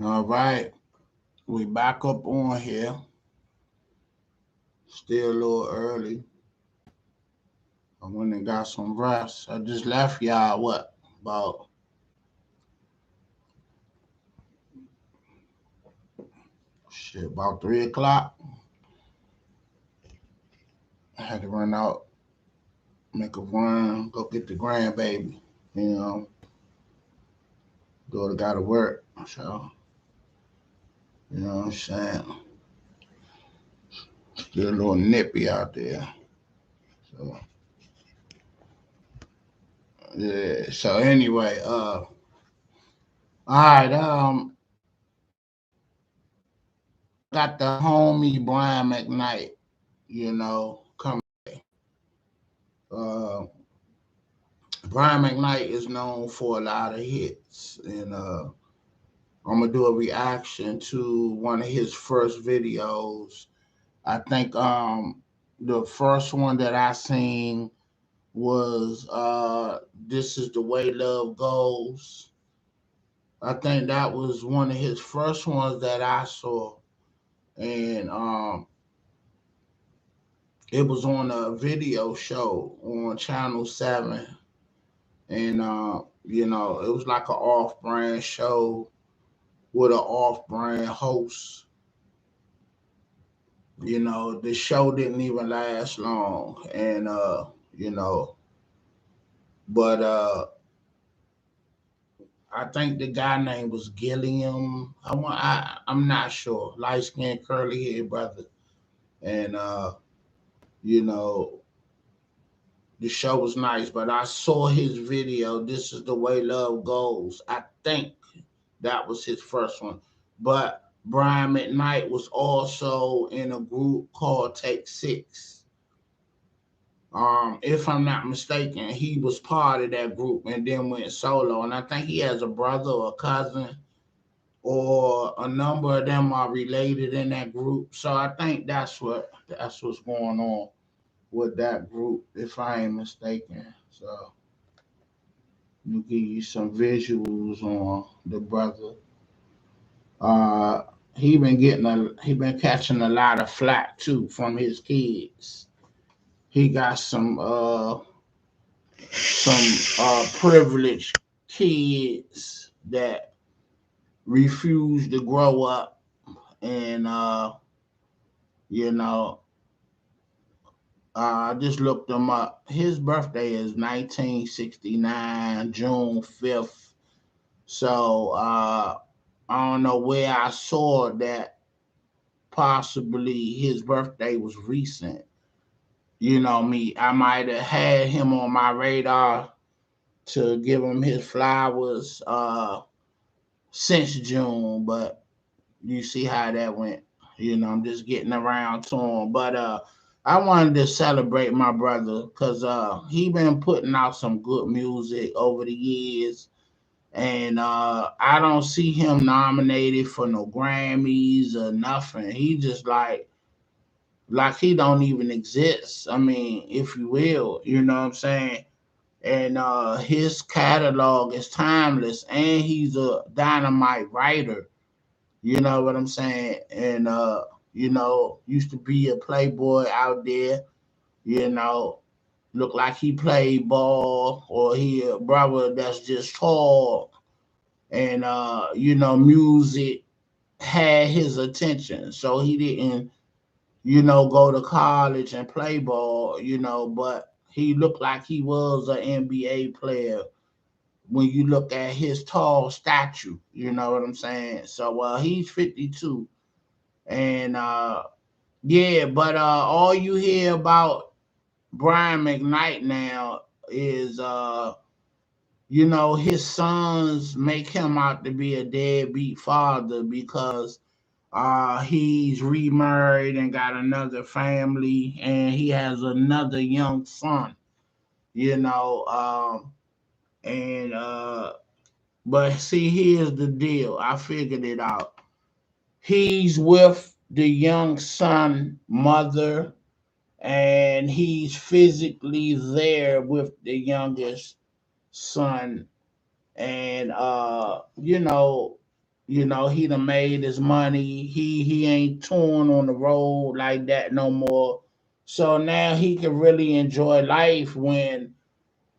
All right, we back up on here. Still a little early. I went and got some rest. I just left y'all about about 3 o'clock. I had to run out, make a run, go get the grandbaby. You know, daughter got to work. So you know what I'm saying. Still a little nippy out there. So yeah. So anyway, all right. I got the homie Brian Mcnight. You know, come. Uh, Brian Mcnight is known for a lot of hits, and I'm gonna do a reaction to one of his first videos. I think the first one that I seen was "This Is the Way Love Goes." I think that was one of his first ones that I saw, and it was on a video show on Channel 7, and it was like an off-brand show with an off-brand host. The show didn't even last long, and you know, but I think the guy name was Gilliam. I'm not sure. Light skinned curly haired brother, and you know, the show was nice. But I saw his video. This is the way love goes. I think that was his first one, but Brian McKnight was also in a group called Take Six. If I'm not mistaken, he was part of that group and then went solo. And I think he has a brother or a cousin, or a number of them are related in that group. So I think that's what's going on with that group, if I ain't mistaken. So let me give you some visuals on the brother. Uh, he been catching a lot of flack too from his kids. He got some privileged kids that refuse to grow up, and you know I just looked him up. His birthday is 1969, June 5th. So I don't know where I saw that possibly his birthday was recent. Me, I might have had him on my radar to give him his flowers since June, but you see how that went. I'm just getting around to him. But I wanted to celebrate my brother because he been putting out some good music over the years. And I don't see him nominated for no Grammys or nothing. He just like he don't even exist. I mean, if you will, you know what I'm saying? And his catalog is timeless, and he's a dynamite writer. You know what I'm saying? And used to be a playboy out there. You know, look like he played ball, or he a brother that's just tall, and music had his attention. So he didn't, go to college and play ball. But he looked like he was an NBA player when you look at his tall statue. You know what I'm saying? So he's 52, and yeah, but all you hear about Brian McKnight now is his sons make him out to be a deadbeat father because he's remarried and got another family, and he has another young son, you know and but see, here's the deal. I figured it out. He's with the young son mother, and he's physically there with the youngest son, and He done made his money. He ain't touring on the road like that no more. So now he can really enjoy life. When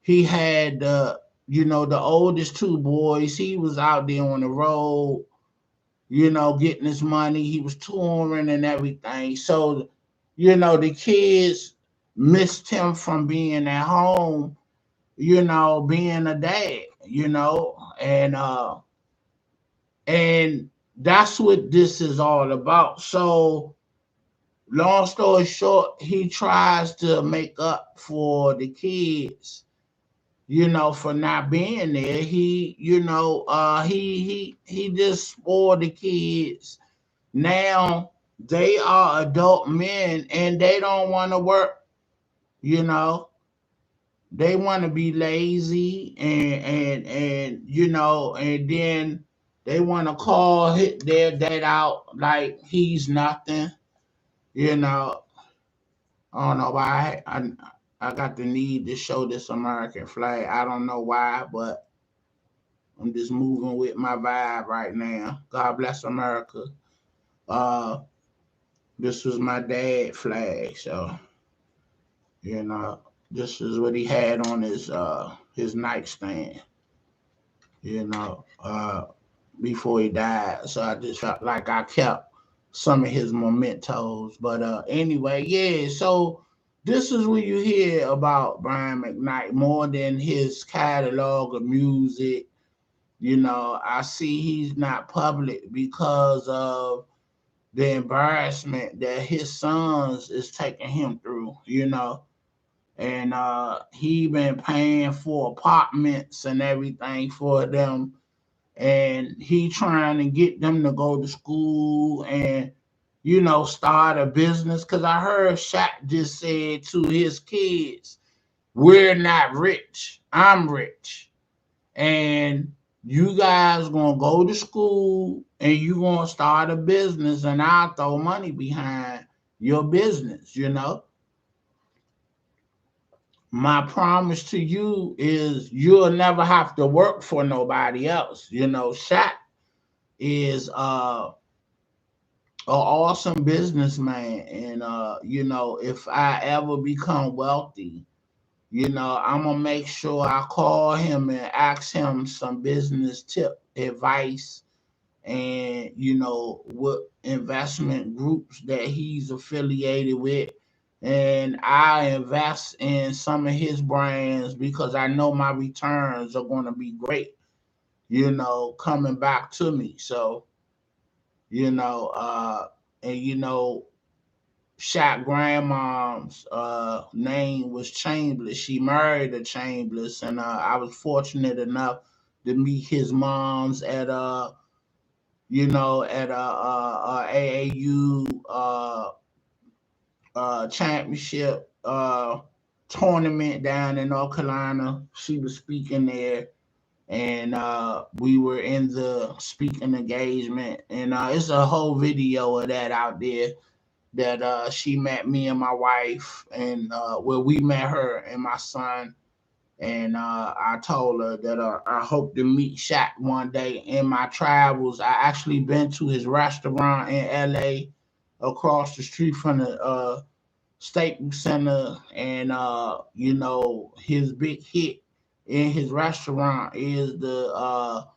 he had the oldest two boys, he was out there on the road, getting his money. He was touring and everything. So, the kids missed him from being at home, being a dad, and that's what this is all about. So, long story short, he tries to make up for the kids, for not being there. He just spoiled the kids. Now they are adult men and they don't want to work, you know. They want to be lazy and then they want to call hit their dad out like he's nothing, you know. I don't know why I got the need to show this American flag. I don't know why, but I'm just moving with my vibe right now. God bless America. Uh, this was my dad flag, so you know, this is what he had on his nightstand. You know, before he died. So I just felt like I kept some of his mementos. But anyway, yeah. So this is what you hear about Brian McKnight more than his catalog of music. I see he's not public because of the embarrassment that his sons is taking him through, and he been paying for apartments and everything for them, and he trying to get them to go to school and start a business. Because I heard Shaq just said to his kids, we're not rich, I'm rich, and you guys gonna go to school and you gonna start a business, and I'll throw money behind your business. My promise to you is you'll never have to work for nobody else. Shaq is an awesome businessman, and if I ever become wealthy, I'm gonna make sure I call him and ask him some business tip advice, and what investment groups that he's affiliated with, and I invest in some of his brands because I know my returns are going to be great, coming back to me. So you know and Shaq grandmom's name was Chambliss. She married a Chambliss, and I was fortunate enough to meet his moms at AAU championship tournament down in North Carolina. She was speaking there, and we were in the speaking engagement, and it's a whole video of that out there, that she met me and my wife, and where we met her and my son. And I told her that I hope to meet Shaq one day in my travels. I actually been to his restaurant in LA across the street from the Staples Center, and his big hit in his restaurant is the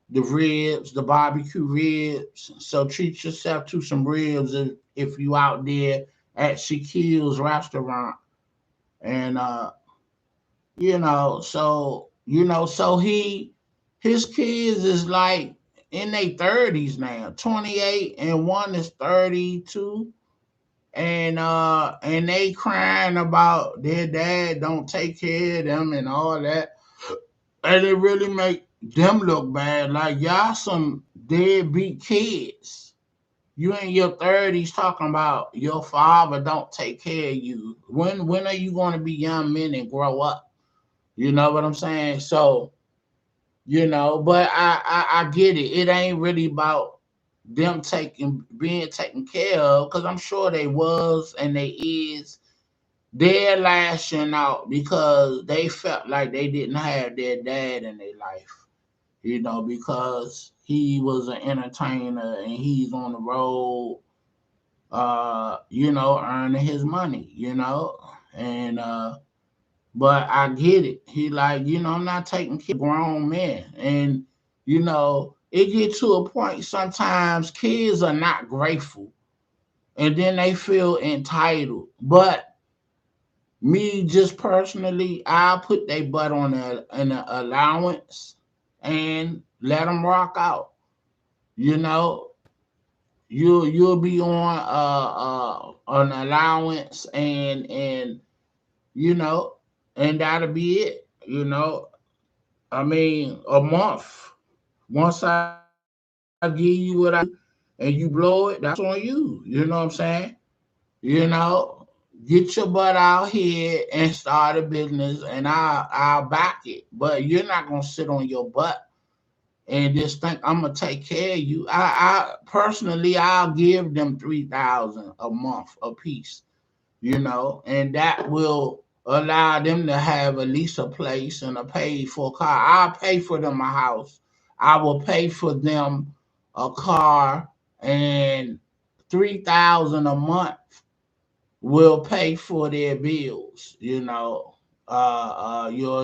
ribs, the barbecue ribs. So treat yourself to some ribs if you out there at Shaquille's restaurant. And so his kids is like in their 30s now, 28, and one is 32. And they crying about their dad don't take care of them and all that. And it really make them look bad. Like, y'all some deadbeat kids. You in your 30s talking about your father don't take care of you. When are you going to be young men and grow up? You know what I'm saying? So, but I get it. It ain't really about them being taken care of, because I'm sure they was and they is. They're lashing out because they felt like they didn't have their dad in their life. because he was an entertainer and he's on the road, earning his money, and but I get it. He like, I'm not taking care of grown men, and it get to a point sometimes kids are not grateful, and then they feel entitled. But me just personally, I put their butt on an allowance and let them rock out. You know, you'll be on an allowance, and you know, and that'll be it. I mean, a month. Once I give you what I and you blow it, that's on you. You know what I'm saying? You know, get your butt out here and start a business, and I'll back it. But you're not gonna sit on your butt and just think I'm gonna take care of you. I personally, I'll give them 3,000 a month a piece, and that will allow them to have at least a place and a paid for car. I'll pay for them a house. I will pay for them a car, and 3,000 a month will pay for their bills, your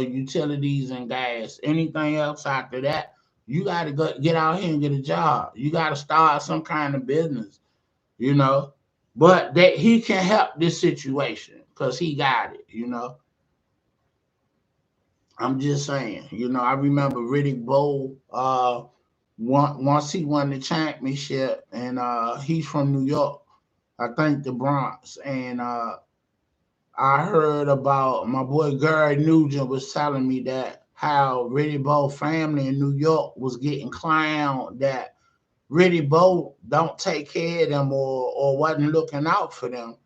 utilities and gas. Anything else after that, you got to go get out here and get a job. You got to start some kind of business, you know. But that he can help this situation because he got it, I'm just saying, I remember Riddick Bowe, once he won the championship, and he's from New York, I think the Bronx, and I heard about my boy Gary Nugent was telling me that how Riddick Bowe family in New York was getting clowned that Riddick Bowe don't take care of them or wasn't looking out for them.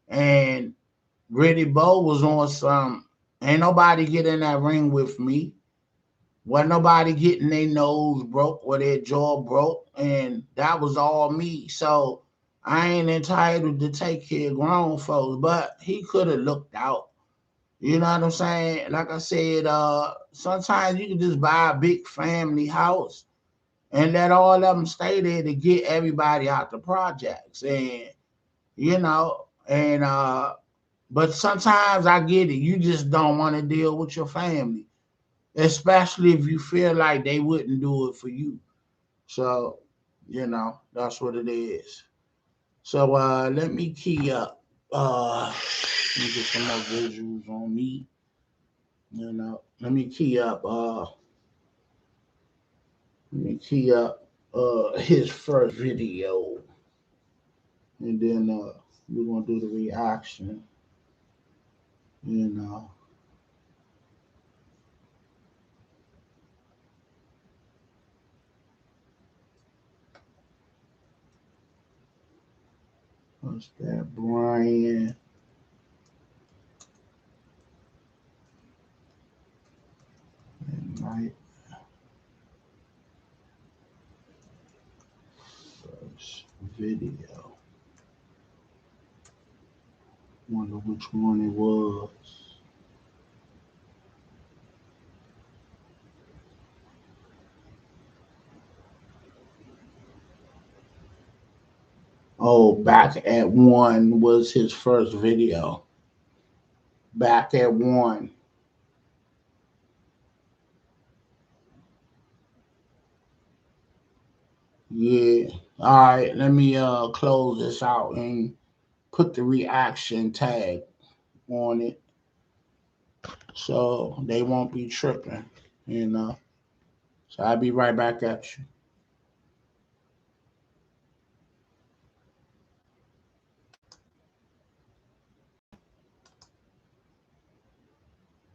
And Riddick Bowe was on some, ain't nobody get in that ring with me. Wasn't nobody getting their nose broke or their jaw broke. And that was all me. So I ain't entitled to take care of grown folks, but he could have looked out. You know what I'm saying? Like I said, sometimes you can just buy a big family house and let all of them stay there to get everybody out the projects. And, but sometimes I get it. You just don't want to deal with your family, especially if you feel like they wouldn't do it for you. So, that's what it is. So let me key up. Let me get some more visuals on me. Let me key up. Let me key up his first video, and then we're gonna do the reaction. You know, what's that? Brian Mcnight first video. Wonder which one it was. Oh, back at one was his first video. Back at one. Yeah. All right. Let me close this out and put the reaction tag on it so they won't be tripping. So I'll be right back at you.